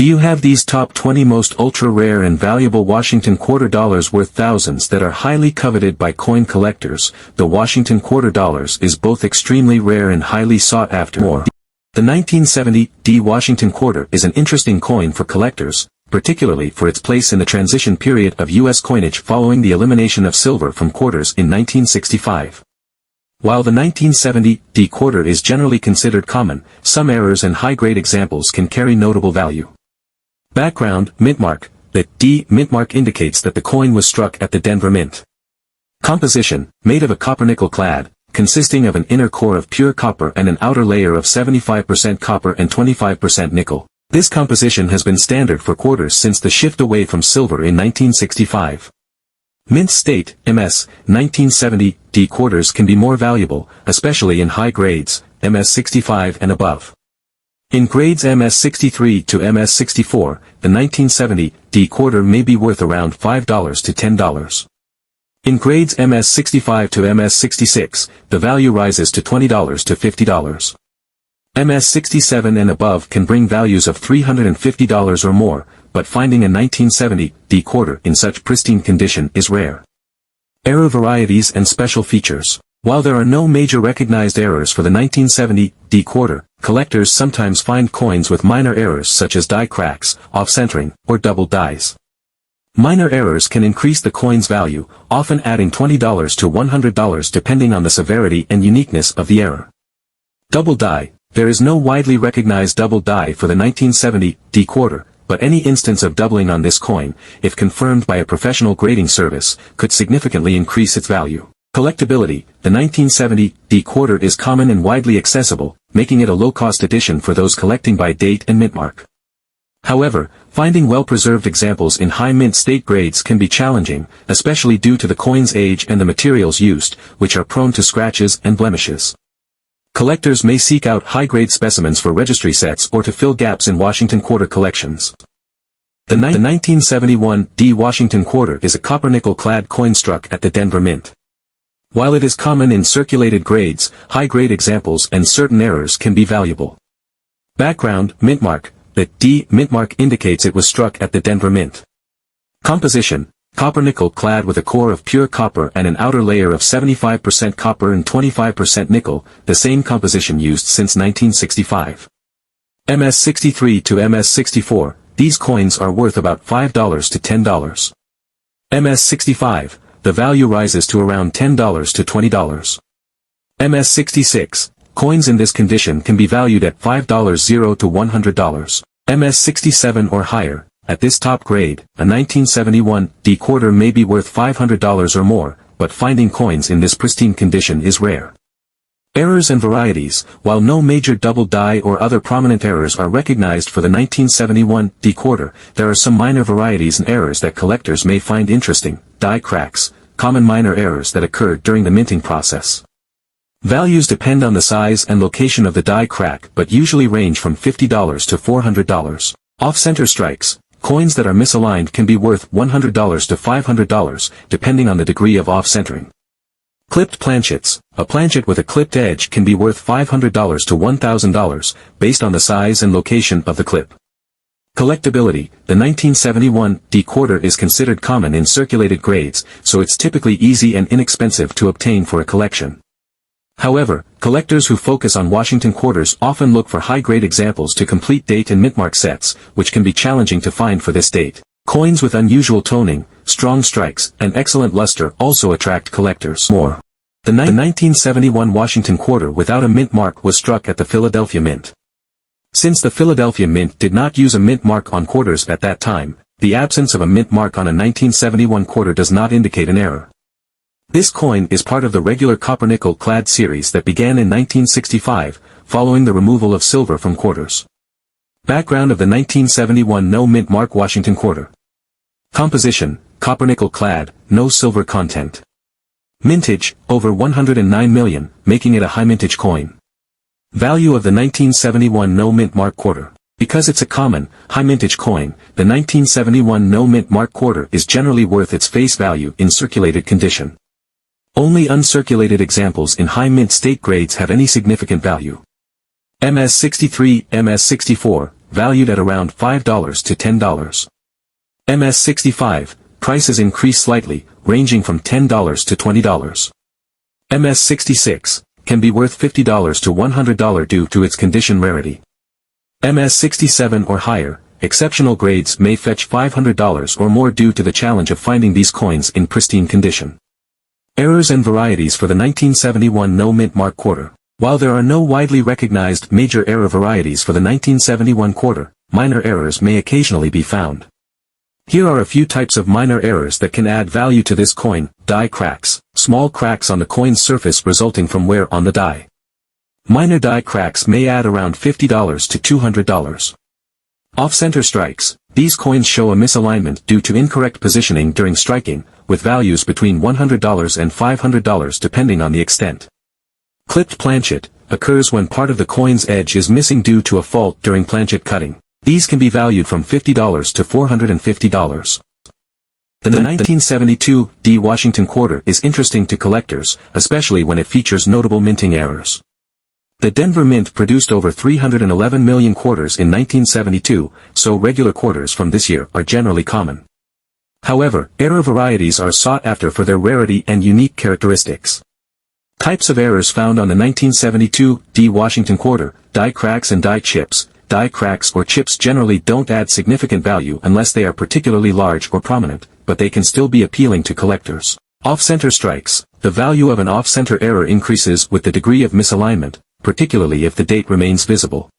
Do you have these top 20 most ultra-rare and valuable Washington quarter dollars worth thousands that are highly coveted by coin collectors? The Washington quarter dollars is both extremely rare and highly sought after. The 1970 D Washington quarter is an interesting coin for collectors, particularly for its place in the transition period of U.S. coinage following the elimination of silver from quarters in 1965. While the 1970 D quarter is generally considered common, some errors and high-grade examples can carry notable value. Background, mint mark. The D mint mark indicates that the coin was struck at the Denver Mint. Composition, made of a copper-nickel clad, consisting of an inner core of pure copper and an outer layer of 75% copper and 25% nickel. This composition has been standard for quarters since the shift away from silver in 1965. Mint state, MS, 1970 D quarters can be more valuable, especially in high grades, MS 65 and above. In grades MS 63 to MS 64, the 1970 D quarter may be worth around $5 to $10. In grades MS 65 to MS 66, the value rises to $20 to $50. MS 67 and above can bring values of $350 or more, but finding a 1970 D quarter in such pristine condition is rare. Error varieties and special features. While there are no major recognized errors for the 1970 D quarter, collectors sometimes find coins with minor errors such as die cracks, off-centering, or double dies. Minor errors can increase the coin's value, often adding $20 to $100 depending on the severity and uniqueness of the error. Double die. There is no widely recognized double die for the 1970 D quarter, but any instance of doubling on this coin, if confirmed by a professional grading service, could significantly increase its value. Collectability. The 1970 D quarter is common and widely accessible, making it a low-cost addition for those collecting by date and mint mark. However, finding well-preserved examples in high mint state grades can be challenging, especially due to the coin's age and the materials used, which are prone to scratches and blemishes. Collectors may seek out high-grade specimens for registry sets or to fill gaps in Washington quarter collections. The 1971 D Washington quarter is a copper-nickel clad coin struck at the Denver Mint. While it is common in circulated grades, high-grade examples and certain errors can be valuable. Background, mint mark. The D mint mark indicates it was struck at the Denver Mint. Composition, copper-nickel clad with a core of pure copper and an outer layer of 75% copper and 25% nickel, the same composition used since 1965. MS 63 to MS 64, these coins are worth about $5 to $10. MS 65, the value rises to around $10 to $20. MS 66, coins in this condition can be valued at $5 to $100. MS 67 or higher, at this top grade, a 1971 D quarter may be worth $500 or more, but finding coins in this pristine condition is rare. Errors and varieties. While no major double die or other prominent errors are recognized for the 1971 D quarter, there are some minor varieties and errors that collectors may find interesting. Die cracks, common minor errors that occurred during the minting process. Values depend on the size and location of the die crack but usually range from $50 to $400. Off-center strikes. Coins that are misaligned can be worth $100 to $500, depending on the degree of off-centering. Clipped planchets. A planchet with a clipped edge can be worth $500 to $1,000, based on the size and location of the clip. Collectability. The 1971 D quarter is considered common in circulated grades, so it's typically easy and inexpensive to obtain for a collection. However, collectors who focus on Washington quarters often look for high-grade examples to complete date and mint-mark sets, which can be challenging to find for this date. Coins with unusual toning, strong strikes, and excellent luster also attract collectors. More. The 1971 Washington quarter without a mint mark was struck at the Philadelphia Mint. Since the Philadelphia Mint did not use a mint mark on quarters at that time, the absence of a mint mark on a 1971 quarter does not indicate an error. This coin is part of the regular copper-nickel clad series that began in 1965, following the removal of silver from quarters. Background of the 1971 no mint mark Washington quarter. Composition, copper-nickel clad, no silver content. Mintage, over 109 million, making it a high mintage coin. Value of the 1971 no mint mark quarter. Because it's a common, high mintage coin, the 1971 no mint mark quarter is generally worth its face value in circulated condition. Only uncirculated examples in high mint state grades have any significant value. MS 63, MS 64, valued at around $5 to $10. MS-65, prices increase slightly, ranging from $10 to $20. MS-66, can be worth $50 to $100 due to its condition rarity. MS-67 or higher, exceptional grades may fetch $500 or more due to the challenge of finding these coins in pristine condition. Errors and varieties for the 1971 no mint mark quarter. While there are no widely recognized major error varieties for the 1971 quarter, minor errors may occasionally be found. Here are a few types of minor errors that can add value to this coin: die cracks, small cracks on the coin's surface resulting from wear on the die. Minor die cracks may add around $50 to $200. Off-center strikes, these coins show a misalignment due to incorrect positioning during striking, with values between $100 and $500 depending on the extent. Clipped planchet, occurs when part of the coin's edge is missing due to a fault during planchet cutting. These can be valued from $50 to $450. The 1972 D Washington quarter is interesting to collectors, especially when it features notable minting errors. The Denver Mint produced over 311 million quarters in 1972, so regular quarters from this year are generally common. However, error varieties are sought after for their rarity and unique characteristics. Types of errors found on the 1972 D Washington quarter: die cracks and die chips. Die cracks or chips generally don't add significant value unless they are particularly large or prominent, but they can still be appealing to collectors. Off-center strikes, the value of an off-center error increases with the degree of misalignment, particularly if the date remains visible.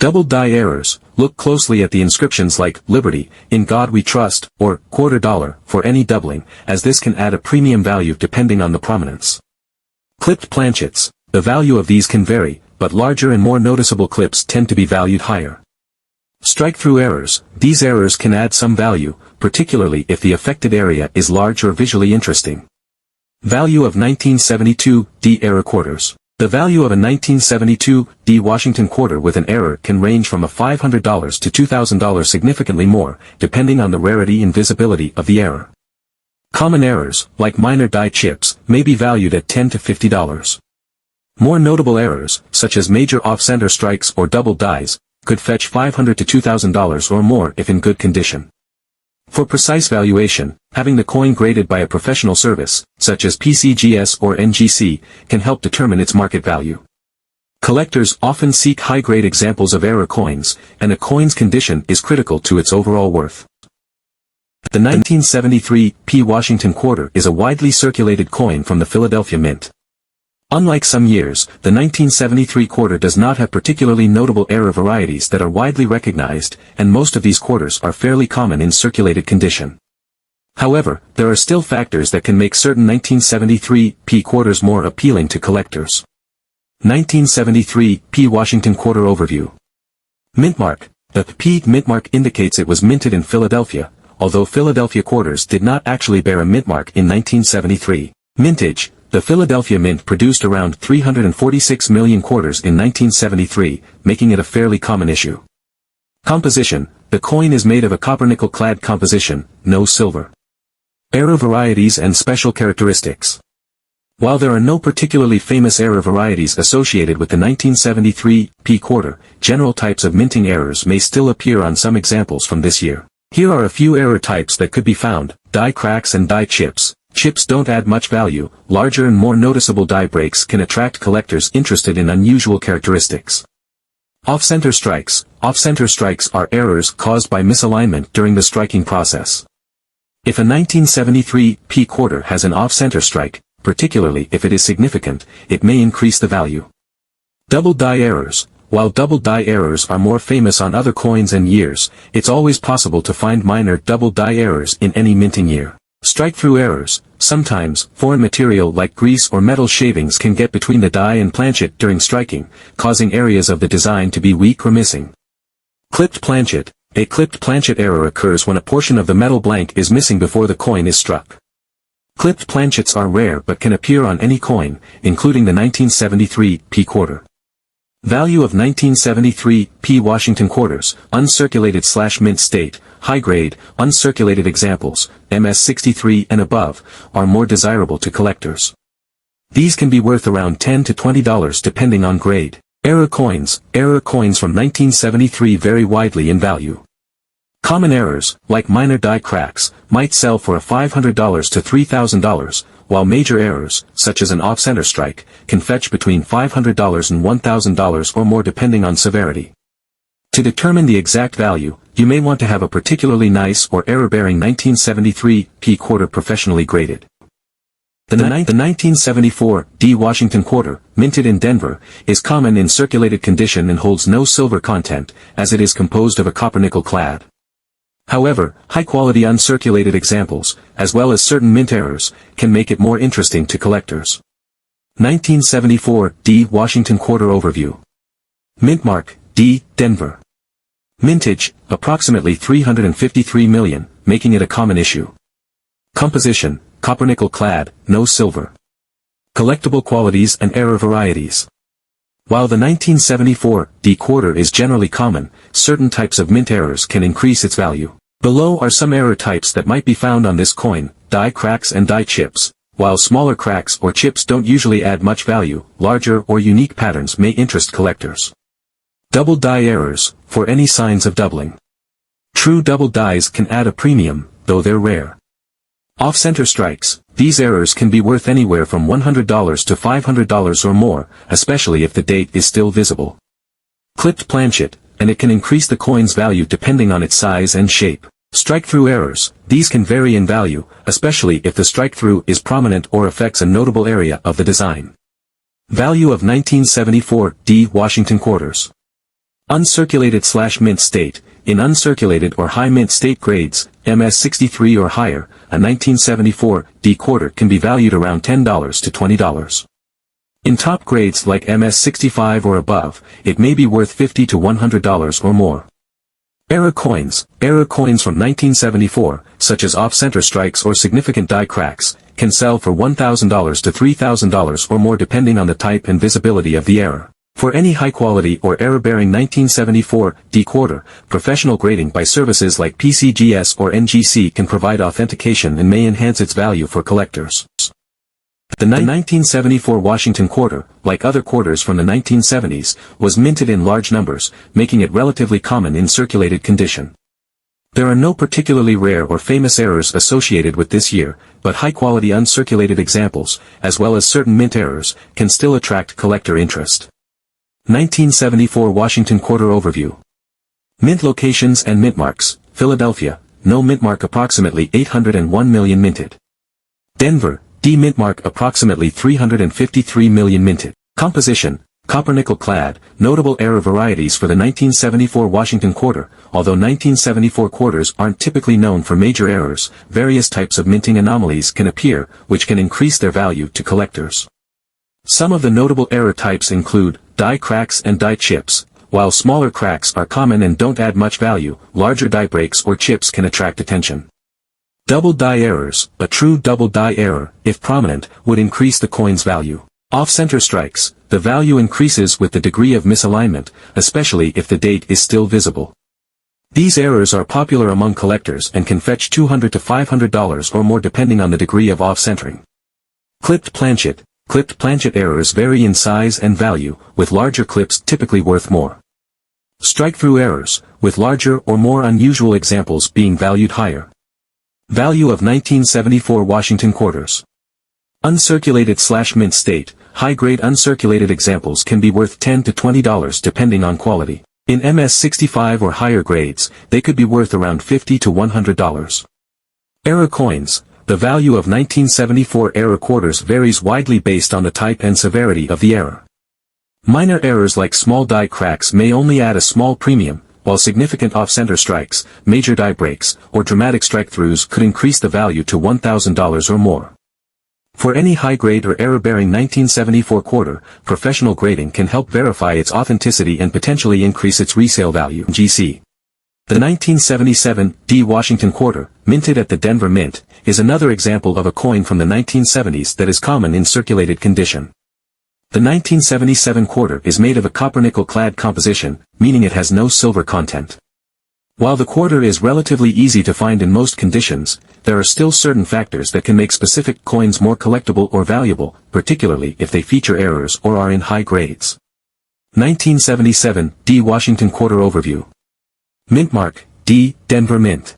Double die errors, look closely at the inscriptions like "Liberty," "In God We Trust," or "Quarter Dollar" for any doubling, as this can add a premium value depending on the prominence. Clipped planchets, the value of these can vary, but larger and more noticeable clips tend to be valued higher. Strike-through errors, these errors can add some value, particularly if the affected area is large or visually interesting. Value of 1972 D error quarters. The value of a 1972 D Washington quarter with an error can range from $500 to $2,000, significantly more, depending on the rarity and visibility of the error. Common errors, like minor die chips, may be valued at $10 to $50. More notable errors, such as major off-center strikes or double dies, could fetch $500 to $2,000 or more if in good condition. For precise valuation, having the coin graded by a professional service, such as PCGS or NGC, can help determine its market value. Collectors often seek high-grade examples of error coins, and a coin's condition is critical to its overall worth. The 1973 P Washington quarter is a widely circulated coin from the Philadelphia Mint. Unlike some years, the 1973 quarter does not have particularly notable error varieties that are widely recognized, and most of these quarters are fairly common in circulated condition. However, there are still factors that can make certain 1973 P quarters more appealing to collectors. 1973 P Washington quarter overview. Mintmark. The P mintmark indicates it was minted in Philadelphia, although Philadelphia quarters did not actually bear a mintmark in 1973. Mintage. The Philadelphia Mint produced around 346 million quarters in 1973, making it a fairly common issue. Composition. The coin is made of a copper-nickel clad composition, no silver. Error varieties and special characteristics. While there are no particularly famous error varieties associated with the 1973 P quarter, general types of minting errors may still appear on some examples from this year. Here are a few error types that could be found: die cracks and die chips. Chips don't add much value. Larger and more noticeable die breaks can attract collectors interested in unusual characteristics. Off-center strikes. Off-center strikes are errors caused by misalignment during the striking process. If a 1973 P quarter has an off-center strike, particularly if it is significant, it may increase the value. Double die errors. While double die errors are more famous on other coins and years, it's always possible to find minor double die errors in any minting year. Strike-through errors. Sometimes, foreign material like grease or metal shavings can get between the die and planchet during striking, causing areas of the design to be weak or missing. Clipped planchet. A clipped planchet error occurs when a portion of the metal blank is missing before the coin is struck. Clipped planchets are rare but can appear on any coin, including the 1973 P quarter. Value of 1973 P Washington quarters, uncirculated/mint state, high grade, uncirculated examples, MS-63 and above, are more desirable to collectors. These can be worth around $10 to $20 depending on grade. Error coins from 1973 vary widely in value. Common errors, like minor die cracks, might sell for $500 to $3,000, while major errors, such as an off-center strike, can fetch between $500 and $1,000 or more depending on severity. To determine the exact value, you may want to have a particularly nice or error-bearing 1973 P quarter professionally graded. The 1974 D Washington quarter, minted in Denver, is common in circulated condition and holds no silver content, as it is composed of a copper-nickel clad. However, high-quality uncirculated examples, as well as certain mint errors, can make it more interesting to collectors. 1974 D Washington quarter overview. Mint mark, D, Denver. Mintage, approximately 353 million, making it a common issue. Composition, copper-nickel clad, no silver. Collectible qualities and error varieties. While the 1974 D quarter is generally common, certain types of mint errors can increase its value. Below are some error types that might be found on this coin: die cracks and die chips. While smaller cracks or chips don't usually add much value, larger or unique patterns may interest collectors. Double die errors, for any signs of doubling. True double dies can add a premium, though they're rare. Off-center strikes, these errors can be worth anywhere from $100 to $500 or more, especially if the date is still visible. Clipped planchet, and it can increase the coin's value depending on its size and shape. Strike-through errors, these can vary in value, especially if the strike-through is prominent or affects a notable area of the design. Value of 1974 D Washington quarters. Uncirculated/mint state. In uncirculated or high mint state grades, MS63 or higher, a 1974 D quarter can be valued around $10 to $20. In top grades like MS65 or above, it may be worth $50 to $100 or more. Error coins from 1974, such as off-center strikes or significant die cracks, can sell for $1,000 to $3,000 or more depending on the type and visibility of the error. For any high-quality or error-bearing 1974 D quarter, professional grading by services like PCGS or NGC can provide authentication and may enhance its value for collectors. The 1974 Washington quarter, like other quarters from the 1970s, was minted in large numbers, making it relatively common in circulated condition. There are no particularly rare or famous errors associated with this year, but high-quality uncirculated examples, as well as certain mint errors, can still attract collector interest. 1974 Washington quarter overview. Mint locations and mint marks. Philadelphia, no mint mark, approximately 801 million minted. Denver, D mint mark, approximately 353 million minted. Composition, copper-nickel clad. Notable error varieties for the 1974 Washington quarter. Although 1974 quarters aren't typically known for major errors, various types of minting anomalies can appear, which can increase their value to collectors. Some of the notable error types include die cracks and die chips. While smaller cracks are common and don't add much value, larger die breaks or chips can attract attention. Double die errors. A true double die error, if prominent, would increase the coin's value. Off-center strikes. The value increases with the degree of misalignment, especially if the date is still visible. These errors are popular among collectors and can fetch $200 to $500 or more depending on the degree of off-centering. Clipped planchet. Clipped planchet errors vary in size and value, with larger clips typically worth more. Strike-through errors, with larger or more unusual examples being valued higher. Value of 1974 Washington quarters. Uncirculated/mint state. High-grade uncirculated examples can be worth $10 to $20 depending on quality. In MS65 or higher grades, they could be worth around $50 to $100. Error coins. The value of 1974 error quarters varies widely based on the type and severity of the error. Minor errors like small die cracks may only add a small premium, while significant off-center strikes, major die breaks, or dramatic strike-throughs could increase the value to $1,000 or more. For any high-grade or error-bearing 1974 quarter, professional grading can help verify its authenticity and potentially increase its resale value. GC. The 1977 D Washington quarter, minted at the Denver Mint, is another example of a coin from the 1970s that is common in circulated condition. The 1977 quarter is made of a copper-nickel clad composition, meaning it has no silver content. While the quarter is relatively easy to find in most conditions, there are still certain factors that can make specific coins more collectible or valuable, particularly if they feature errors or are in high grades. 1977 D. Washington Quarter Overview. Mint mark, D. Denver Mint.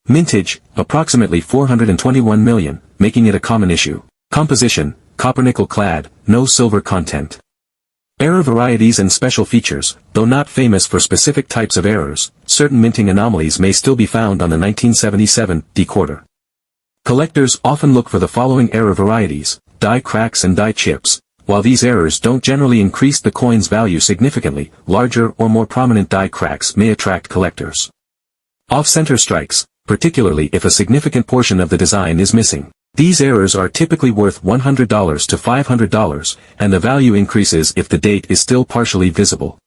Mintage, approximately 421 million, making it a common issue. Composition, copper-nickel clad, no silver content. Error varieties and special features. Though not famous for specific types of errors, certain minting anomalies may still be found on the 1977 D quarter. Collectors often look for the following error varieties: die cracks and die chips. While these errors don't generally increase the coin's value significantly, larger or more prominent die cracks may attract collectors. Off-center strikes, particularly if a significant portion of the design is missing. These errors are typically worth $100 to $500, and the value increases if the date is still partially visible.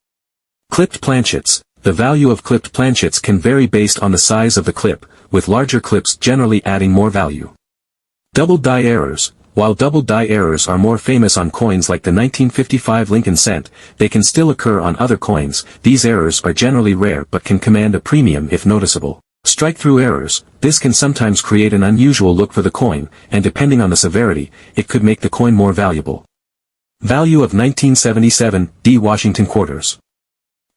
Clipped planchets. The value of clipped planchets can vary based on the size of the clip, with larger clips generally adding more value. Double die errors. While double die errors are more famous on coins like the 1955 Lincoln cent, they can still occur on other coins. These errors are generally rare but can command a premium if noticeable. Strike-through errors. This can sometimes create an unusual look for the coin, and depending on the severity, it could make the coin more valuable. Value of 1977 D. Washington Quarters.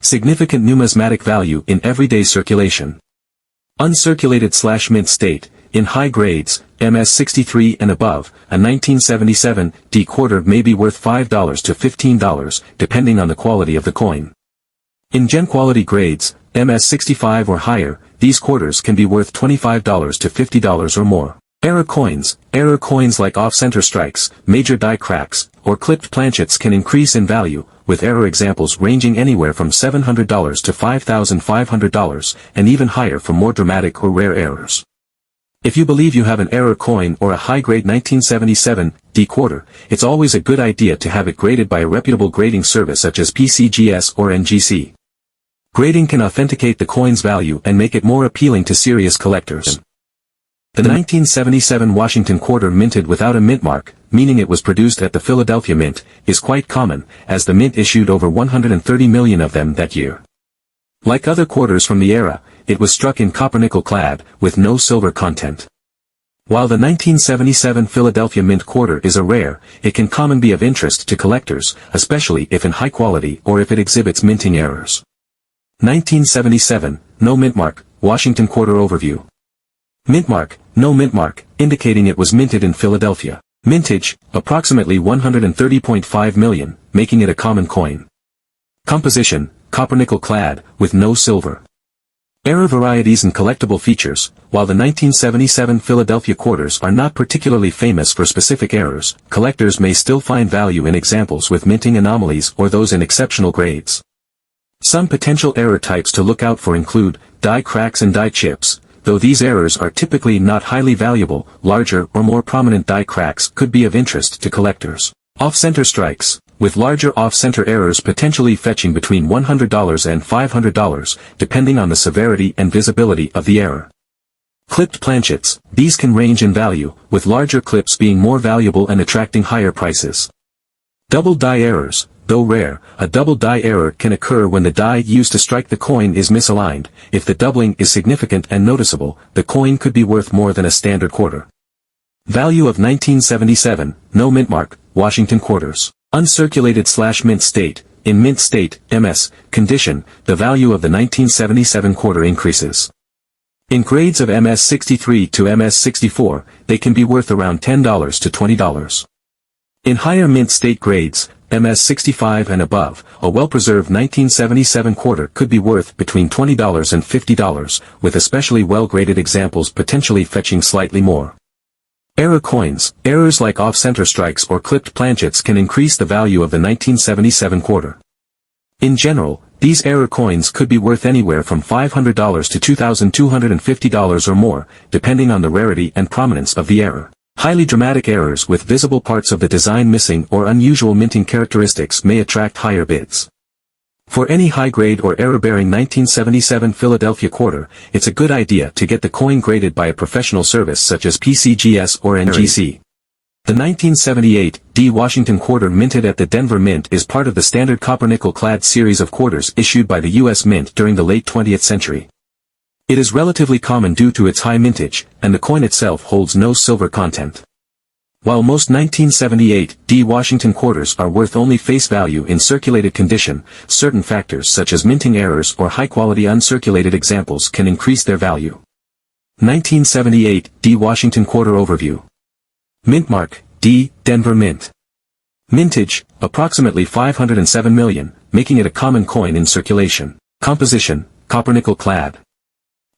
Significant numismatic value in everyday circulation. Uncirculated/mint state. In high grades, MS-63 and above, a 1977 D quarter may be worth $5 to $15, depending on the quality of the coin. In gen-quality grades, MS-65 or higher, these quarters can be worth $25 to $50 or more. Error coins. Error coins like off-center strikes, major die cracks, or clipped planchets can increase in value, with error examples ranging anywhere from $700 to $5,500, and even higher for more dramatic or rare errors. If you believe you have an error coin or a high-grade 1977 D quarter, it's always a good idea to have it graded by a reputable grading service such as PCGS or NGC. Grading can authenticate the coin's value and make it more appealing to serious collectors. The 1977 Washington quarter minted without a mint mark, meaning it was produced at the Philadelphia Mint, is quite common, as the Mint issued over 130 million of them that year. Like other quarters from the era, it was struck in copper-nickel clad, with no silver content. While the 1977 Philadelphia Mint quarter is a rare, it can commonly be of interest to collectors, especially if in high quality or if it exhibits minting errors. 1977, no mint mark, Washington Quarter Overview. Mint mark, no mint mark, indicating it was minted in Philadelphia. Mintage, approximately 130.5 million, making it a common coin. Composition, copper-nickel clad, with no silver. Error varieties and collectible features. While the 1977 Philadelphia quarters are not particularly famous for specific errors, collectors may still find value in examples with minting anomalies or those in exceptional grades. Some potential error types to look out for include die cracks and die chips. Though these errors are typically not highly valuable, larger or more prominent die cracks could be of interest to collectors. Off-center strikes, with larger off-center errors potentially fetching between $100 and $500, depending on the severity and visibility of the error. Clipped planchets, these can range in value, with larger clips being more valuable and attracting higher prices. Double die errors. Though rare, a double die error can occur when the die used to strike the coin is misaligned. If the doubling is significant and noticeable, the coin could be worth more than a standard quarter. Value of 1977, no mint mark, Washington quarters. Uncirculated/mint state. In mint state, MS, condition, the value of the 1977 quarter increases. In grades of MS-63 to MS-64, they can be worth around $10 to $20. In higher mint state grades, MS-65 and above, a well-preserved 1977 quarter could be worth between $20 and $50, with especially well-graded examples potentially fetching slightly more. Error coins. Errors like off-center strikes or clipped planchets can increase the value of the 1977 quarter. In general, these error coins could be worth anywhere from $500 to $2,250 or more, depending on the rarity and prominence of the error. Highly dramatic errors with visible parts of the design missing or unusual minting characteristics may attract higher bids. For any high-grade or error-bearing 1977 Philadelphia quarter, it's a good idea to get the coin graded by a professional service such as PCGS or NGC. The 1978 D Washington quarter minted at the Denver Mint is part of the standard copper-nickel clad series of quarters issued by the U.S. Mint during the late 20th century. It is relatively common due to its high mintage, and the coin itself holds no silver content. While most 1978 Washington quarters are worth only face value in circulated condition, certain factors such as minting errors or high-quality uncirculated examples can increase their value. 1978 Washington Quarter Overview. Mint mark, D, Denver Mint. Mintage, approximately 507 million, making it a common coin in circulation. Composition, copper-nickel clad.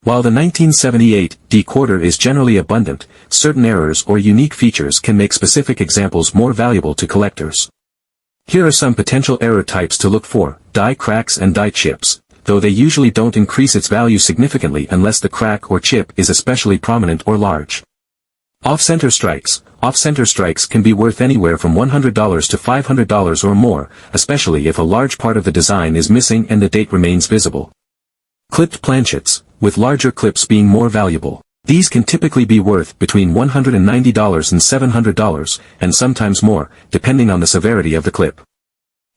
While the 1978 quarter is generally abundant, certain errors or unique features can make specific examples more valuable to collectors. Here are some potential error types to look for: die cracks and die chips, though they usually don't increase its value significantly unless the crack or chip is especially prominent or large. Off-center strikes. Off-center strikes can be worth anywhere from $100 to $500 or more, especially if a large part of the design is missing and the date remains visible. Clipped planchets, with larger clips being more valuable. These can typically be worth between $190 and $700, and sometimes more, depending on the severity of the clip.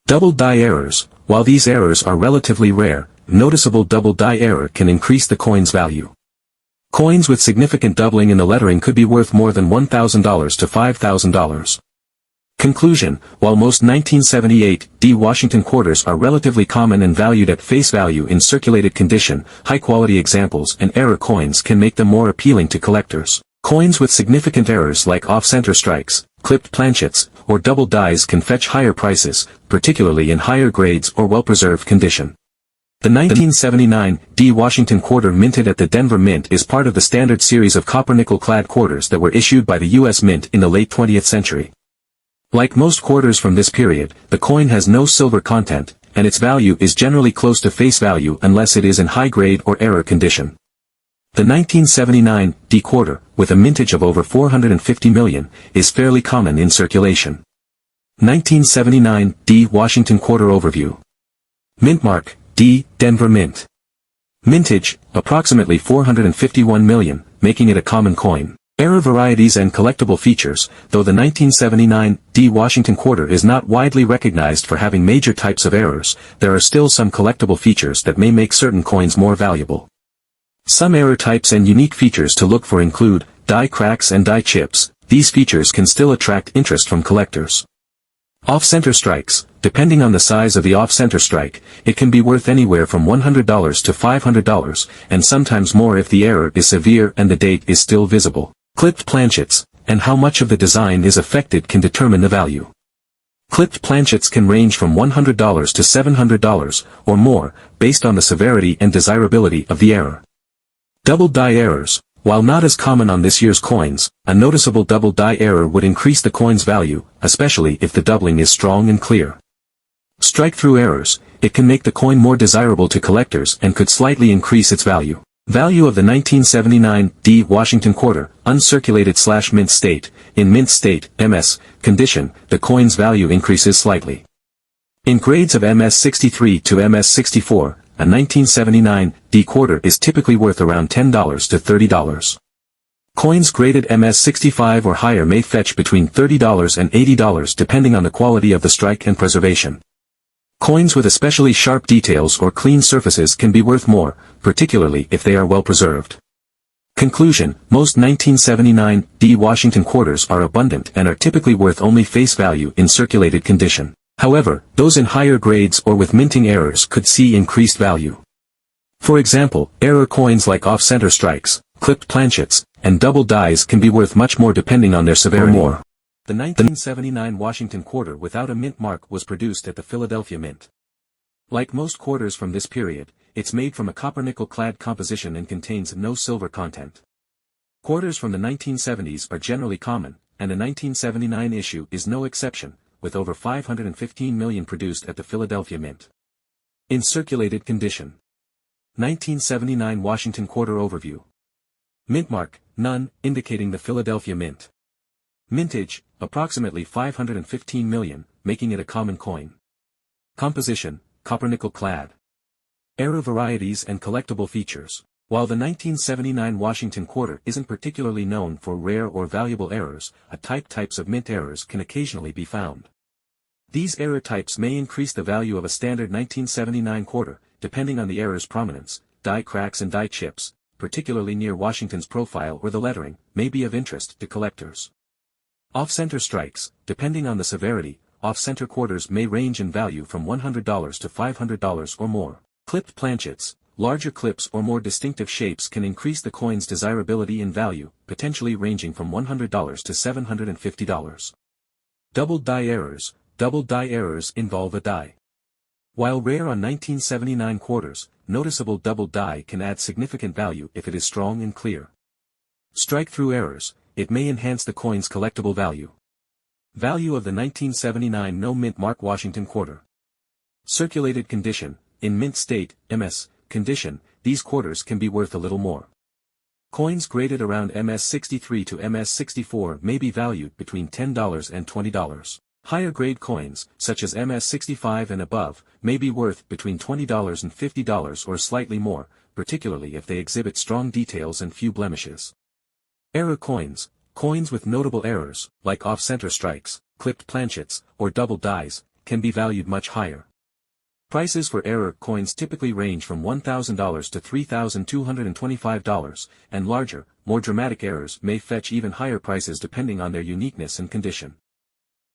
Double die errors. While these errors are relatively rare, noticeable double die error can increase the coin's value. Coins with significant doubling in the lettering could be worth more than $1,000 to $5,000. Conclusion: while most 1978 Washington quarters are relatively common and valued at face value in circulated condition, high-quality examples and error coins can make them more appealing to collectors. Coins with significant errors like off-center strikes, clipped planchets, or double dies can fetch higher prices, particularly in higher grades or well-preserved condition. The 1979 Washington quarter minted at the Denver Mint is part of the standard series of copper-nickel-clad quarters that were issued by the U.S. Mint in the late 20th century. Like most quarters from this period, the coin has no silver content, and its value is generally close to face value unless it is in high grade or error condition. The 1979 quarter, with a mintage of over 450 million, is fairly common in circulation. 1979 Washington Quarter Overview. Mint mark, D, Denver Mint. Mintage, approximately 451 million, making it a common coin. Error varieties and collectible features. Though the 1979 Washington quarter is not widely recognized for having major types of errors, there are still some collectible features that may make certain coins more valuable. Some error types and unique features to look for include die cracks and die chips. These features can still attract interest from collectors. Off-center strikes. Depending on the size of the off-center strike, it can be worth anywhere from $100 to $500, and sometimes more if the error is severe and the date is still visible. Clipped planchets, and how much of the design is affected can determine the value. Clipped planchets can range from $100 to $700, or more, based on the severity and desirability of the error. Double die errors. While not as common on this year's coins, a noticeable double die error would increase the coin's value, especially if the doubling is strong and clear. Strike-through errors. It can make the coin more desirable to collectors and could slightly increase its value. Value of the 1979 Washington quarter, uncirculated/mint state. In mint state, MS, condition, the coin's value increases slightly. In grades of MS-63 to MS-64, a 1979 quarter is typically worth around $10 to $30. Coins graded MS-65 or higher may fetch between $30 and $80 depending on the quality of the strike and preservation. Coins with especially sharp details or clean surfaces can be worth more, particularly if they are well preserved. Conclusion: most 1979 Washington quarters are abundant and are typically worth only face value in circulated condition. However, those in higher grades or with minting errors could see increased value. For example, error coins like off-center strikes, clipped planchets, and double dies can be worth much more depending on their severity. The 1979 Washington quarter without a mint mark was produced at the Philadelphia Mint. Like most quarters from this period, it's made from a copper-nickel-clad composition and contains no silver content. Quarters from the 1970s are generally common, and the 1979 issue is no exception, with over 515 million produced at the Philadelphia Mint. In circulated condition. 1979 Washington Quarter Overview. Mint mark, none, indicating the Philadelphia Mint. Mintage, approximately 515 million, making it a common coin. Composition, copper-nickel clad. Error varieties and collectible features. While the 1979 Washington quarter isn't particularly known for rare or valuable errors, types of mint errors can occasionally be found. These error types may increase the value of a standard 1979 quarter, depending on the error's prominence. Die cracks and die chips, particularly near Washington's profile or the lettering, may be of interest to collectors. Off-center strikes, depending on the severity, off-center quarters may range in value from $100 to $500 or more. Clipped planchets, larger clips or more distinctive shapes can increase the coin's desirability in value, potentially ranging from $100 to $750. Doubled die errors. Doubled die errors involve a die. While rare on 1979 quarters, noticeable doubled die can add significant value if it is strong and clear. Strike-through errors. It may enhance the coin's collectible value. Value of the 1979 no-mint mark Washington quarter. Circulated condition. In mint state, MS, condition, these quarters can be worth a little more. Coins graded around MS-63 to MS-64 may be valued between $10 and $20. Higher grade coins, such as MS-65 and above, may be worth between $20 and $50 or slightly more, particularly if they exhibit strong details and few blemishes. Error coins. Coins with notable errors, like off-center strikes, clipped planchets, or double dies, can be valued much higher. Prices for error coins typically range from $1,000 to $3,225, and larger, more dramatic errors may fetch even higher prices depending on their uniqueness and condition.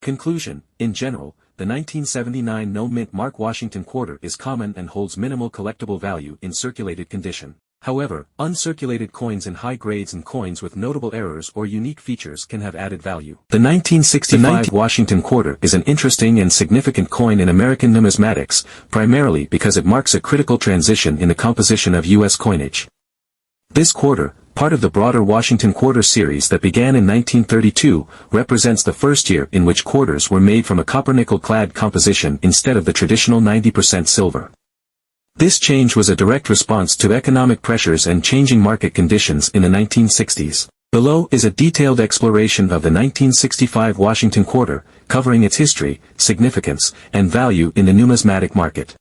Conclusion. In general, the 1979 no-mint mark Washington quarter is common and holds minimal collectible value in circulated condition. However, uncirculated coins in high grades and coins with notable errors or unique features can have added value. The 1965 Washington quarter is an interesting and significant coin in American numismatics, primarily because it marks a critical transition in the composition of U.S. coinage. This quarter, part of the broader Washington quarter series that began in 1932, represents the first year in which quarters were made from a copper-nickel-clad composition instead of the traditional 90% silver. This change was a direct response to economic pressures and changing market conditions in the 1960s. Below is a detailed exploration of the 1965 Washington quarter, covering its history, significance, and value in the numismatic market.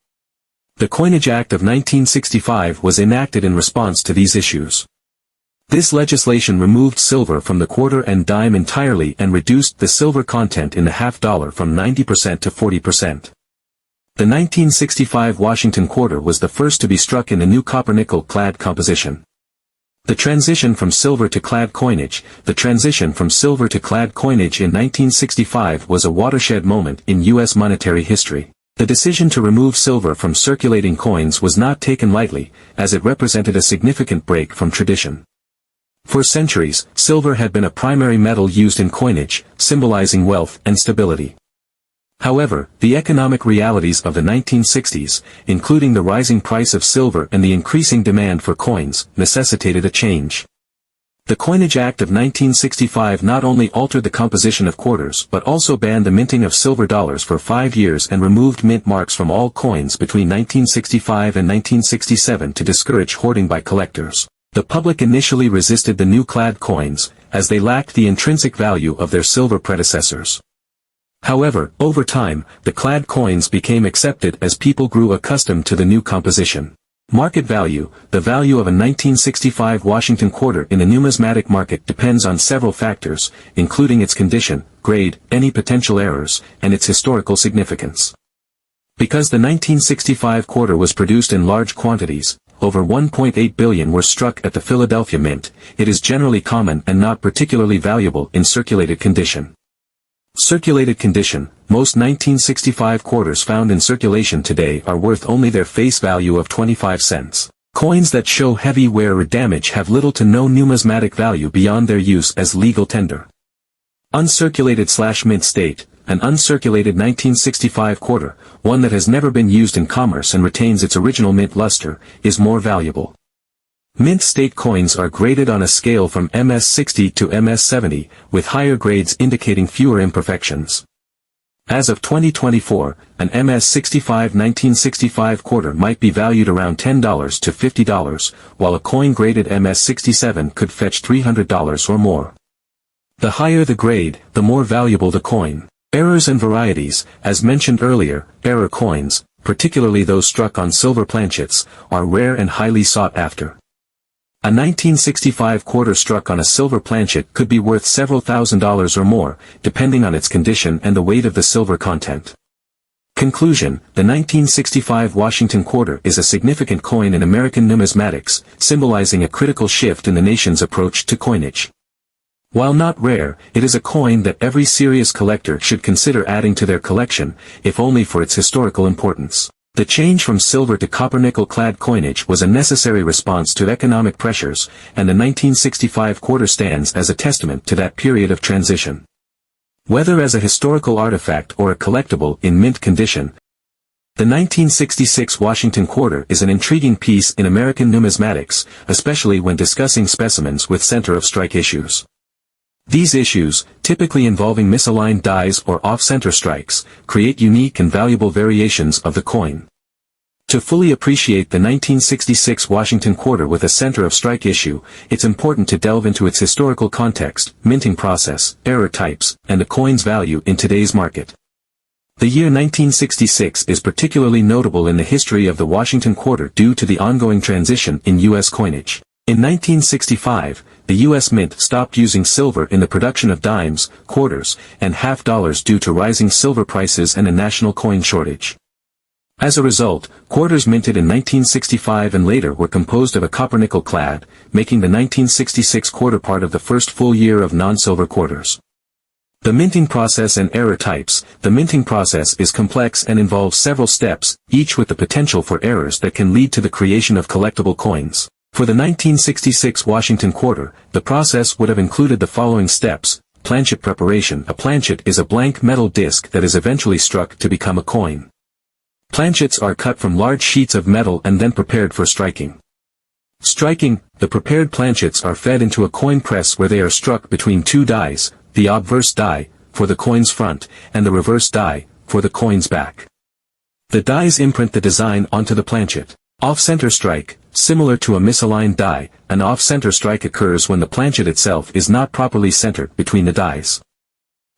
The Coinage Act of 1965 was enacted in response to these issues. This legislation removed silver from the quarter and dime entirely and reduced the silver content in the half dollar from 90% to 40%. The 1965 Washington quarter was the first to be struck in the new copper-nickel-clad composition. The transition from silver to clad coinage. The transition from silver to clad coinage in 1965 was a watershed moment in U.S. monetary history. The decision to remove silver from circulating coins was not taken lightly, as it represented a significant break from tradition. For centuries, silver had been a primary metal used in coinage, symbolizing wealth and stability. However, the economic realities of the 1960s, including the rising price of silver and the increasing demand for coins, necessitated a change. The Coinage Act of 1965 not only altered the composition of quarters but also banned the minting of silver dollars for 5 years and removed mint marks from all coins between 1965 and 1967 to discourage hoarding by collectors. The public initially resisted the new clad coins, as they lacked the intrinsic value of their silver predecessors. However, over time, the clad coins became accepted as people grew accustomed to the new composition. Market value. The value of a 1965 Washington quarter in the numismatic market depends on several factors, including its condition, grade, any potential errors, and its historical significance. Because the 1965 quarter was produced in large quantities, over 1.8 billion were struck at the Philadelphia Mint, it is generally common and not particularly valuable in circulated condition. Circulated condition. Most 1965 quarters found in circulation today are worth only their face value of 25 cents. Coins that show heavy wear or damage have little to no numismatic value beyond their use as legal tender. Uncirculated/mint state. An uncirculated 1965 quarter, one that has never been used in commerce and retains its original mint luster, is more valuable. Mint state coins are graded on a scale from MS-60 to MS-70, with higher grades indicating fewer imperfections. As of 2024, an MS-65 1965 quarter might be valued around $10 to $50, while a coin graded MS-67 could fetch $300 or more. The higher the grade, the more valuable the coin. Errors and varieties. As mentioned earlier, error coins, particularly those struck on silver planchets, are rare and highly sought after. A 1965 quarter struck on a silver planchet could be worth several $1,000s or more, depending on its condition and the weight of the silver content. Conclusion. The 1965 Washington quarter is a significant coin in American numismatics, symbolizing a critical shift in the nation's approach to coinage. While not rare, it is a coin that every serious collector should consider adding to their collection, if only for its historical importance. The change from silver to copper-nickel-clad coinage was a necessary response to economic pressures, and the 1965 quarter stands as a testament to that period of transition. Whether as a historical artifact or a collectible in mint condition, the 1966 Washington quarter is an intriguing piece in American numismatics, especially when discussing specimens with center-of-strike issues. These issues, typically involving misaligned dies or off-center strikes, create unique and valuable variations of the coin. To fully appreciate the 1966 Washington quarter with a center-of-strike issue, it's important to delve into its historical context, minting process, error types, and the coin's value in today's market. The year 1966 is particularly notable in the history of the Washington quarter due to the ongoing transition in U.S. coinage. In 1965, the U.S. Mint stopped using silver in the production of dimes, quarters, and half dollars due to rising silver prices and a national coin shortage. As a result, quarters minted in 1965 and later were composed of a copper-nickel clad, making the 1966 quarter part of the first full year of non-silver quarters. The minting process and error types. The minting process is complex and involves several steps, each with the potential for errors that can lead to the creation of collectible coins. For the 1966 Washington quarter, the process would have included the following steps. Planchet preparation. A planchet is a blank metal disc that is eventually struck to become a coin. Planchets are cut from large sheets of metal and then prepared for striking. Striking. The prepared planchets are fed into a coin press where they are struck between two dies, the obverse die, for the coin's front, and the reverse die, for the coin's back. The dies imprint the design onto the planchet. Off-center strike. Similar to a misaligned die, an off-center strike occurs when the planchet itself is not properly centered between the dies.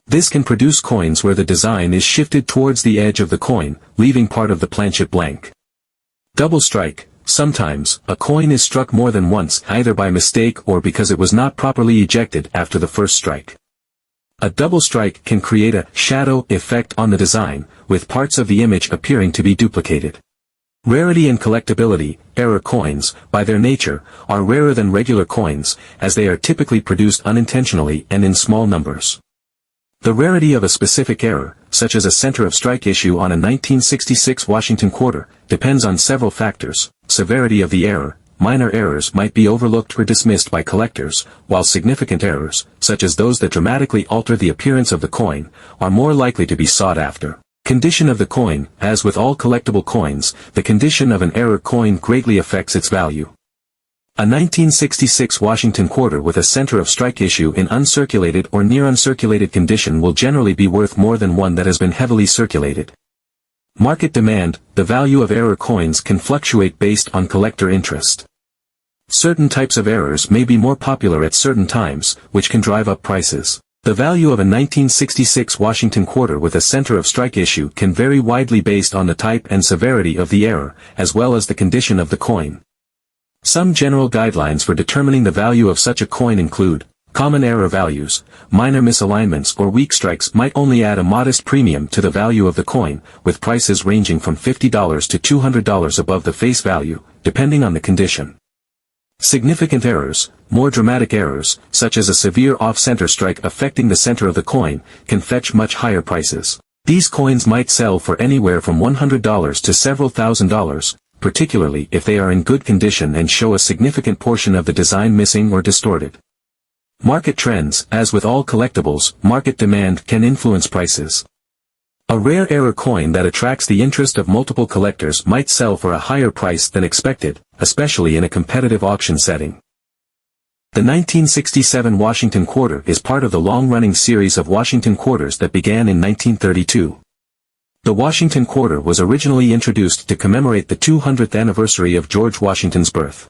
This can produce coins where the design is shifted towards the edge of the coin, leaving part of the planchet blank. Double strike. Sometimes, a coin is struck more than once, either by mistake or because it was not properly ejected after the first strike. A double strike can create a shadow effect on the design, with parts of the image appearing to be duplicated. Rarity and collectability. Error coins, by their nature, are rarer than regular coins, as they are typically produced unintentionally and in small numbers. The rarity of a specific error, such as a center-of-strike issue on a 1966 Washington quarter, depends on several factors. Severity of the error. Minor errors might be overlooked or dismissed by collectors, while significant errors, such as those that dramatically alter the appearance of the coin, are more likely to be sought after. Condition of the coin. As with all collectible coins, the condition of an error coin greatly affects its value. A 1966 Washington quarter with a center-of-strike issue in uncirculated or near-uncirculated condition will generally be worth more than one that has been heavily circulated. Market demand. The value of error coins can fluctuate based on collector interest. Certain types of errors may be more popular at certain times, which can drive up prices. The value of a 1966 Washington quarter with a center-of-strike issue can vary widely based on the type and severity of the error, as well as the condition of the coin. Some general guidelines for determining the value of such a coin include: common error values. Minor misalignments or weak strikes might only add a modest premium to the value of the coin, with prices ranging from $50 to $200 above the face value, depending on the condition. Significant errors. More dramatic errors, such as a severe off-center strike affecting the center of the coin, can fetch much higher prices. These coins might sell for anywhere from $100 to several $1,000s, particularly if they are in good condition and show a significant portion of the design missing or distorted. Market trends. As with all collectibles, market demand can influence prices. A rare error coin that attracts the interest of multiple collectors might sell for a higher price than expected, especially in a competitive auction setting. The 1967 Washington quarter is part of the long-running series of Washington quarters that began in 1932. The Washington quarter was originally introduced to commemorate the 200th anniversary of George Washington's birth.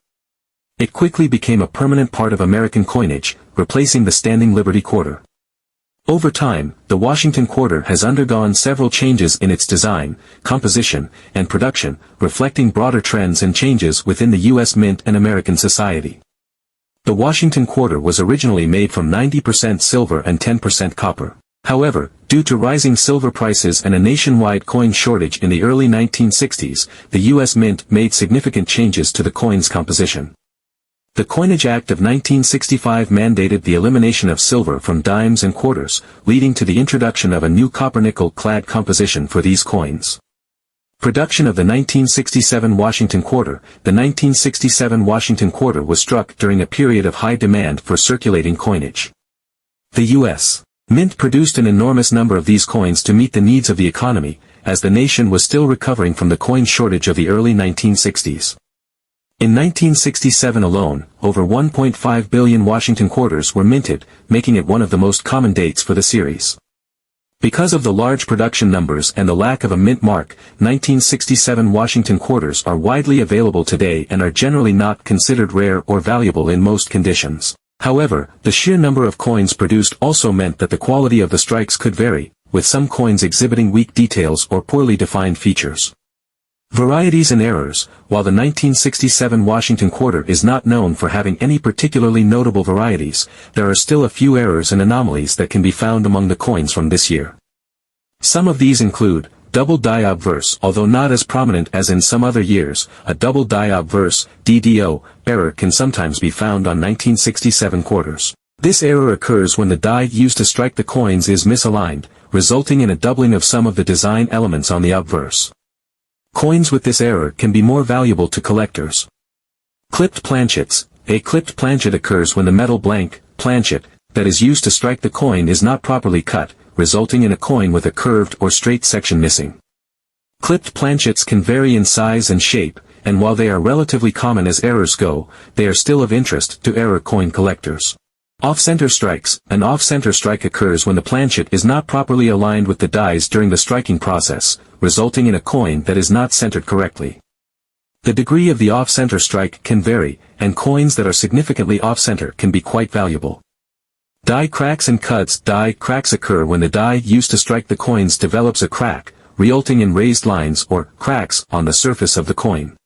It quickly became a permanent part of American coinage, replacing the standing Liberty quarter. Over time, the Washington quarter has undergone several changes in its design, composition, and production, reflecting broader trends and changes within the U.S. Mint and American society. The Washington quarter was originally made from 90% silver and 10% copper. However, due to rising silver prices and a nationwide coin shortage in the early 1960s, the U.S. Mint made significant changes to the coin's composition. The Coinage Act of 1965 mandated the elimination of silver from dimes and quarters, leading to the introduction of a new copper-nickel clad composition for these coins. Production of the 1967 Washington quarter. The 1967 Washington quarter was struck during a period of high demand for circulating coinage. The U.S. Mint produced an enormous number of these coins to meet the needs of the economy, as the nation was still recovering from the coin shortage of the early 1960s. In 1967 alone, over 1.5 billion Washington quarters were minted, making it one of the most common dates for the series. Because of the large production numbers and the lack of a mint mark, 1967 Washington quarters are widely available today and are generally not considered rare or valuable in most conditions. However, the sheer number of coins produced also meant that the quality of the strikes could vary, with some coins exhibiting weak details or poorly defined features. Varieties and errors. While the 1967 Washington quarter is not known for having any particularly notable varieties, there are still a few errors and anomalies that can be found among the coins from this year. Some of these include, double die obverse. Although not as prominent as in some other years, a double die obverse, DDO, error can sometimes be found on 1967 quarters. This error occurs when the die used to strike the coins is misaligned, resulting in a doubling of some of the design elements on the obverse. Coins with this error can be more valuable to collectors. Clipped planchets. A clipped planchet occurs when the metal blank, planchet, that is used to strike the coin is not properly cut, resulting in a coin with a curved or straight section missing. Clipped planchets can vary in size and shape, and while they are relatively common as errors go, they are still of interest to error coin collectors. Off-center strikes. An off-center strike occurs when the planchet is not properly aligned with the dies during the striking process, resulting in a coin that is not centered correctly. The degree of the off-center strike can vary, and coins that are significantly off-center can be quite valuable. Die cracks and cuts. Die cracks occur when the die used to strike the coins develops a crack, resulting in raised lines or cracks on the surface of the coin.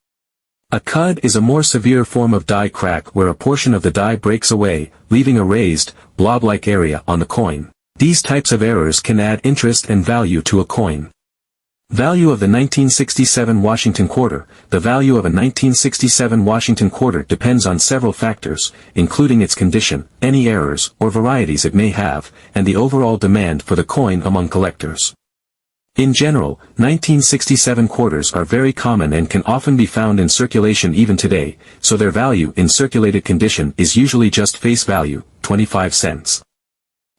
A cud is a more severe form of die crack where a portion of the die breaks away, leaving a raised, blob-like area on the coin. These types of errors can add interest and value to a coin. Value of the 1967 Washington quarter. The value of a 1967 Washington quarter depends on several factors, including its condition, any errors or varieties it may have, and the overall demand for the coin among collectors. In general, 1967 quarters are very common and can often be found in circulation even today, so their value in circulated condition is usually just face value, 25 cents.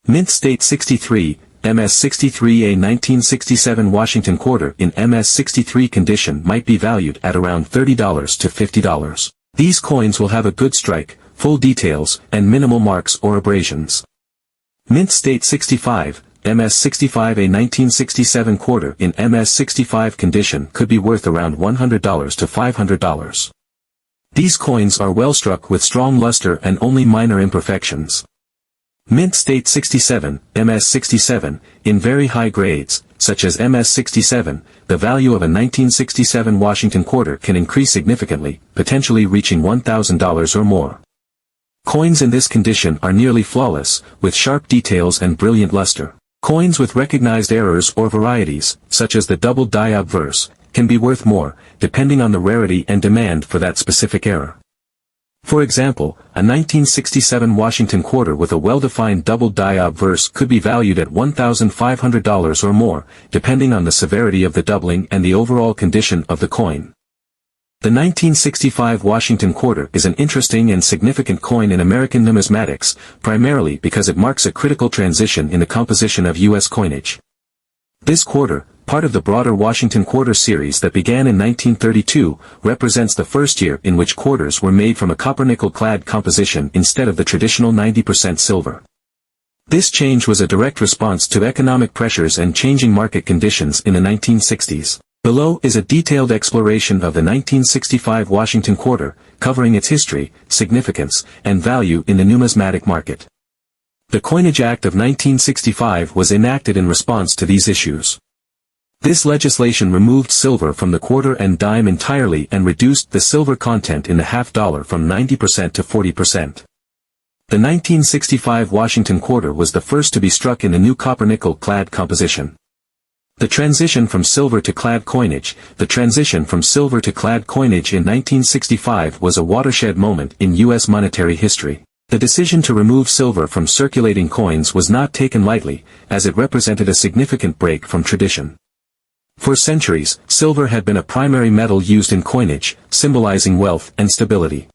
Mint State 63, MS-63. A 1967 Washington quarter in MS-63 condition might be valued at around $30 to $50. These coins will have a good strike, full details, and minimal marks or abrasions. Mint State 65, MS-65. A 1967 quarter in MS-65 condition could be worth around $100 to $500. These coins are well struck with strong luster and only minor imperfections. Mint State 67, MS-67, in very high grades, such as MS-67, the value of a 1967 Washington quarter can increase significantly, potentially reaching $1,000 or more. Coins in this condition are nearly flawless, with sharp details and brilliant luster. Coins with recognized errors or varieties, such as the double die obverse, can be worth more, depending on the rarity and demand for that specific error. For example, a 1967 Washington quarter with a well-defined double die obverse could be valued at $1,500 or more, depending on the severity of the doubling and the overall condition of the coin. The 1965 Washington quarter is an interesting and significant coin in American numismatics, primarily because it marks a critical transition in the composition of U.S. coinage. This quarter, part of the broader Washington quarter series that began in 1932, represents the first year in which quarters were made from a copper-nickel-clad composition instead of the traditional 90% silver. This change was a direct response to economic pressures and changing market conditions in the 1960s. Below is a detailed exploration of the 1965 Washington quarter, covering its history, significance, and value in the numismatic market. The Coinage Act of 1965 was enacted in response to these issues. This legislation removed silver from the quarter and dime entirely and reduced the silver content in the half dollar from 90% to 40%. The 1965 Washington quarter was the first to be struck in the new copper-nickel-clad composition. The transition from silver to clad coinage. The transition from silver to clad coinage in 1965 was a watershed moment in U.S. monetary history. The decision to remove silver from circulating coins was not taken lightly, as it represented a significant break from tradition. For centuries, silver had been a primary metal used in coinage, symbolizing wealth and stability.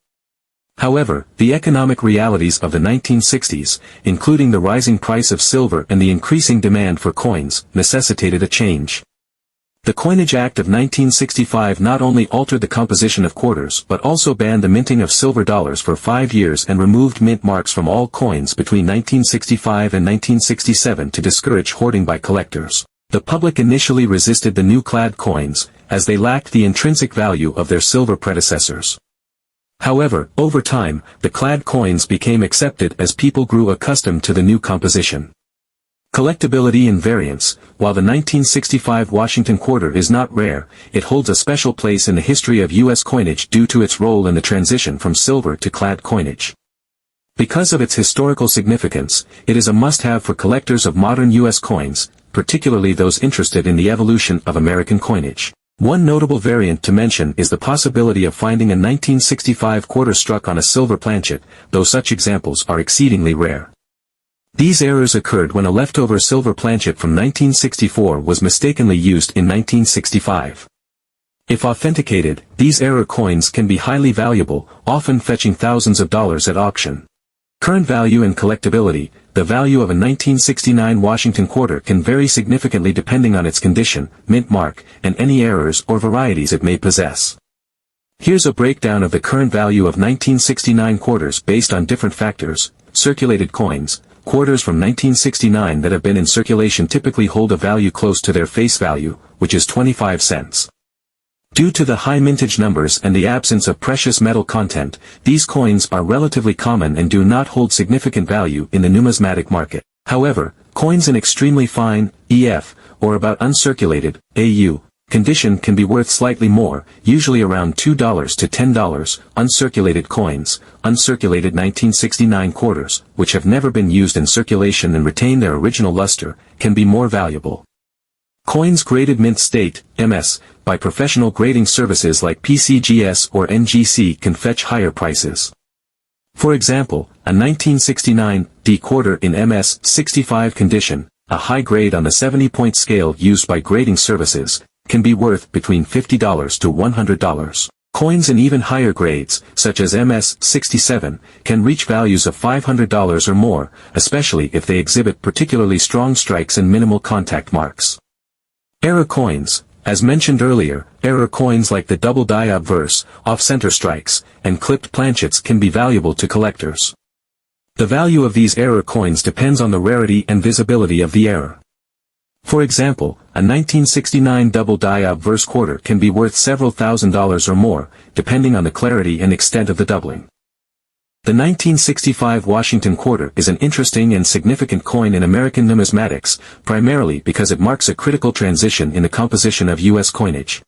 However, the economic realities of the 1960s, including the rising price of silver and the increasing demand for coins, necessitated a change. The Coinage Act of 1965 not only altered the composition of quarters but also banned the minting of silver dollars for 5 years and removed mint marks from all coins between 1965 and 1967 to discourage hoarding by collectors. The public initially resisted the new clad coins, as they lacked the intrinsic value of their silver predecessors. However, over time, the clad coins became accepted as people grew accustomed to the new composition. Collectability and variance. While the 1965 Washington quarter is not rare, it holds a special place in the history of U.S. coinage due to its role in the transition from silver to clad coinage. Because of its historical significance, it is a must-have for collectors of modern U.S. coins, particularly those interested in the evolution of American coinage. One notable variant to mention is the possibility of finding a 1965 quarter struck on a silver planchet, though such examples are exceedingly rare. These errors occurred when a leftover silver planchet from 1964 was mistakenly used in 1965. If authenticated, these error coins can be highly valuable, often fetching thousands of dollars at auction. Current value and collectability. The value of a 1969 Washington quarter can vary significantly depending on its condition, mint mark, and any errors or varieties it may possess. Here's a breakdown of the current value of 1969 quarters based on different factors. Circulated coins. Quarters from 1969 that have been in circulation typically hold a value close to their face value, which is 25 cents. Due to the high mintage numbers and the absence of precious metal content, these coins are relatively common and do not hold significant value in the numismatic market. However, coins in extremely fine, EF, or about uncirculated, AU, condition can be worth slightly more, usually around $2 to $10. Uncirculated coins, uncirculated 1969 quarters, which have never been used in circulation and retain their original luster, can be more valuable. Coins graded mint state, MS, by professional grading services like PCGS or NGC can fetch higher prices. For example, a 1969 D quarter in MS 65 condition, a high grade on the 70-point scale used by grading services, can be worth between $50 to $100. Coins in even higher grades, such as MS 67, can reach values of $500 or more, especially if they exhibit particularly strong strikes and minimal contact marks. Error coins. As mentioned earlier, error coins like the double die obverse, off-center strikes, and clipped planchets can be valuable to collectors. The value of these error coins depends on the rarity and visibility of the error. For example, a 1969 double die obverse quarter can be worth several $1,000s or more, depending on the clarity and extent of the doubling. The 1965 Washington quarter is an interesting and significant coin in American numismatics, primarily because it marks a critical transition in the composition of U.S. coinage.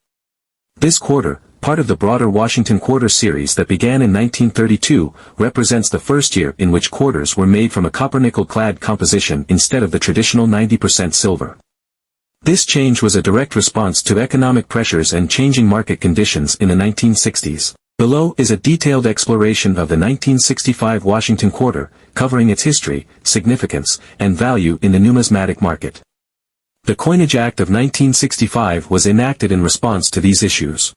This quarter, part of the broader Washington quarter series that began in 1932, represents the first year in which quarters were made from a copper-nickel clad composition instead of the traditional 90% silver. This change was a direct response to economic pressures and changing market conditions in the 1960s. Below is a detailed exploration of the 1965 Washington quarter, covering its history, significance, and value in the numismatic market. The Coinage Act of 1965 was enacted in response to these issues.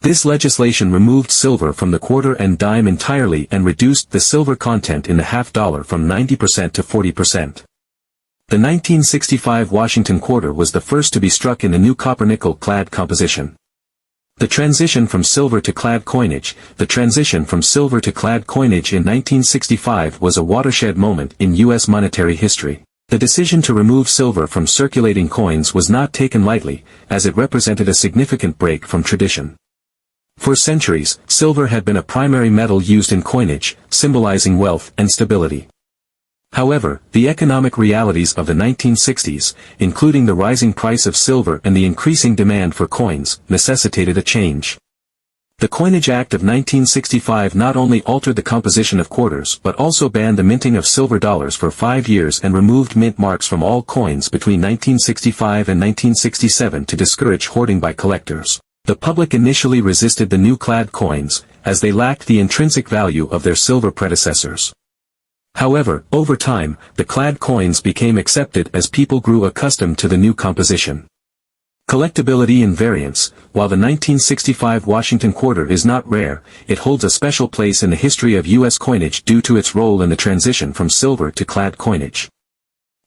This legislation removed silver from the quarter and dime entirely and reduced the silver content in the half dollar from 90% to 40%. The 1965 Washington quarter was the first to be struck in the new copper-nickel clad composition. The transition from silver to clad coinage. The transition from silver to clad coinage in 1965 was a watershed moment in U.S. monetary history. The decision to remove silver from circulating coins was not taken lightly, as it represented a significant break from tradition. For centuries, silver had been a primary metal used in coinage, symbolizing wealth and stability. However, the economic realities of the 1960s, including the rising price of silver and the increasing demand for coins, necessitated a change. The Coinage Act of 1965 not only altered the composition of quarters but also banned the minting of silver dollars for 5 years and removed mint marks from all coins between 1965 and 1967 to discourage hoarding by collectors. The public initially resisted the new clad coins, as they lacked the intrinsic value of their silver predecessors. However, over time, the clad coins became accepted as people grew accustomed to the new composition. Collectability and variance. While the 1965 Washington quarter is not rare, it holds a special place in the history of U.S. coinage due to its role in the transition from silver to clad coinage.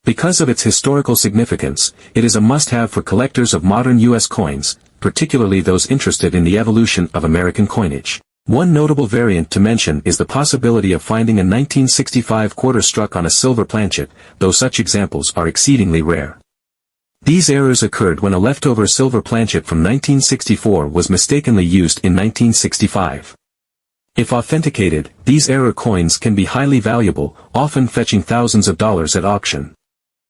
Because of its historical significance, it is a must-have for collectors of modern U.S. coins, particularly those interested in the evolution of American coinage. One notable variant to mention is the possibility of finding a 1965 quarter struck on a silver planchet, though such examples are exceedingly rare. These errors occurred when a leftover silver planchet from 1964 was mistakenly used in 1965. If authenticated, these error coins can be highly valuable, often fetching thousands of dollars at auction.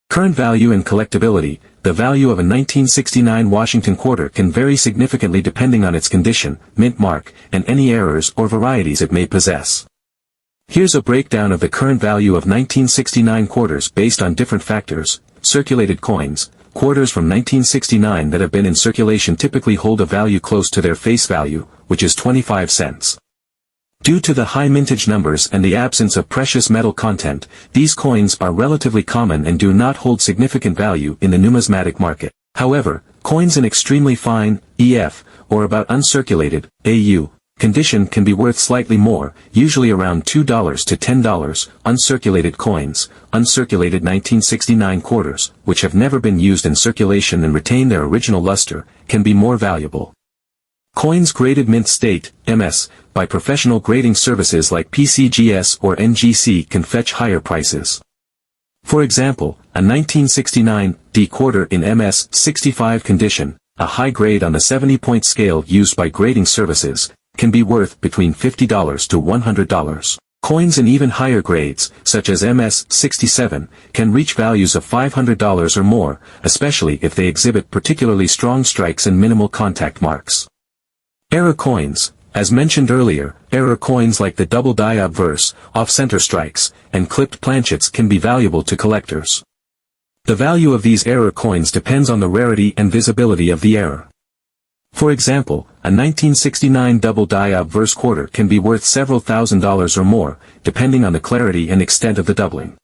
Current value and collectability. The value of a 1969 Washington quarter can vary significantly depending on its condition, mint mark, and any errors or varieties it may possess. Here's a breakdown of the current value of 1969 quarters based on different factors. Circulated coins. Quarters from 1969 that have been in circulation typically hold a value close to their face value, which is 25 cents. Due to the high mintage numbers and the absence of precious metal content, these coins are relatively common and do not hold significant value in the numismatic market. However, coins in extremely fine, EF, or about uncirculated, AU, condition can be worth slightly more, usually around $2 to $10. Uncirculated coins, uncirculated 1969 quarters, which have never been used in circulation and retain their original luster, can be more valuable. Coins graded mint state, MS, by professional grading services like PCGS or NGC can fetch higher prices. For example, a 1969 D quarter in MS 65 condition, a high grade on the 70-point scale used by grading services, can be worth between $50 to $100. Coins in even higher grades, such as MS 67, can reach values of $500 or more, especially if they exhibit particularly strong strikes and minimal contact marks. Error coins. As mentioned earlier, error coins like the double die obverse, off-center strikes, and clipped planchets can be valuable to collectors. The value of these error coins depends on the rarity and visibility of the error. For example, a 1969 double die obverse quarter can be worth several $1,000s or more, depending on the clarity and extent of the doubling.